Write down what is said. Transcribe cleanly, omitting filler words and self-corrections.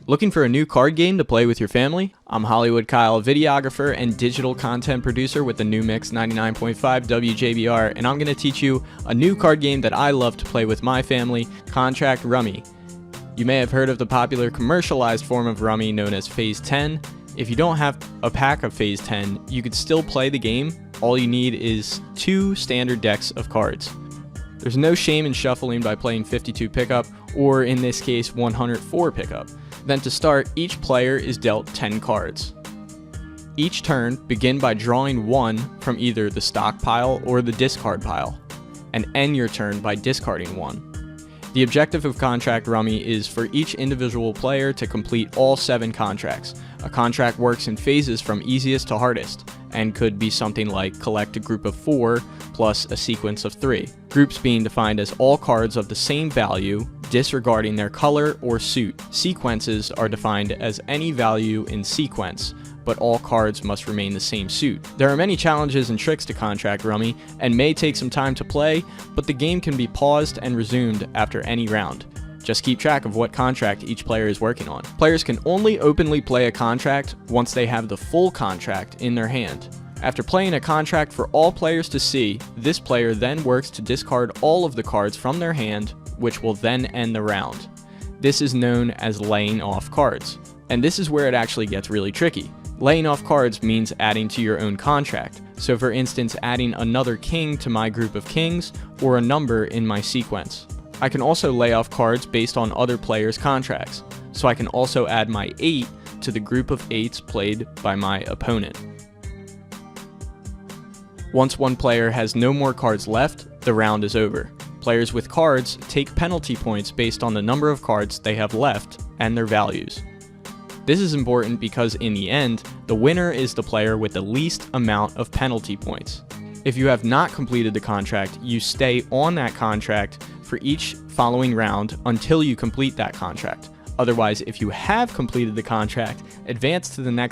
Looking for a new card game to play with your family? I'm Hollywood Kyle, videographer and digital content producer with the New Mix 99.5 WJBR, and I'm going to teach you a new card game that I love to play with my family, Contract Rummy. You may have heard of the popular commercialized form of Rummy known as Phase 10. If you don't have a pack of Phase 10, you could still play the game. All you need is 2 standard decks of cards. There's no shame in shuffling by playing 52 pickup, or in this case 104 pickup. Then to start, each player is dealt 10 cards. Each turn, begin by drawing 1 from either the stockpile or the discard pile, and end your turn by discarding 1. The objective of Contract Rummy is for each individual player to complete all 7 contracts. A contract works in phases from easiest to hardest, and could be something like collect a group of 4 plus a sequence of 3. Groups being defined as all cards of the same value, disregarding their color or suit. Sequences are defined as any value in sequence, but all cards must remain the same suit. There are many challenges and tricks to Contract Rummy, and may take some time to play, but the game can be paused and resumed after any round. Just keep track of what contract each player is working on. Players can only openly play a contract once they have the full contract in their hand. After playing a contract for all players to see, this player then works to discard all of the cards from their hand, which will then end the round. This is known as laying off cards. And this is where it actually gets really tricky. Laying off cards means adding to your own contract. So for instance, adding another king to my group of kings, or a number in my sequence. I can also lay off cards based on other players' contracts. So I can also add my 8 to the group of 8s played by my opponent. Once one player has no more cards left, the round is over. Players with cards take penalty points based on the number of cards they have left and their values. This is important because in the end, the winner is the player with the least amount of penalty points. If you have not completed the contract, you stay on that contract for each following round until you complete that contract. Otherwise, if you have completed the contract, advance to the next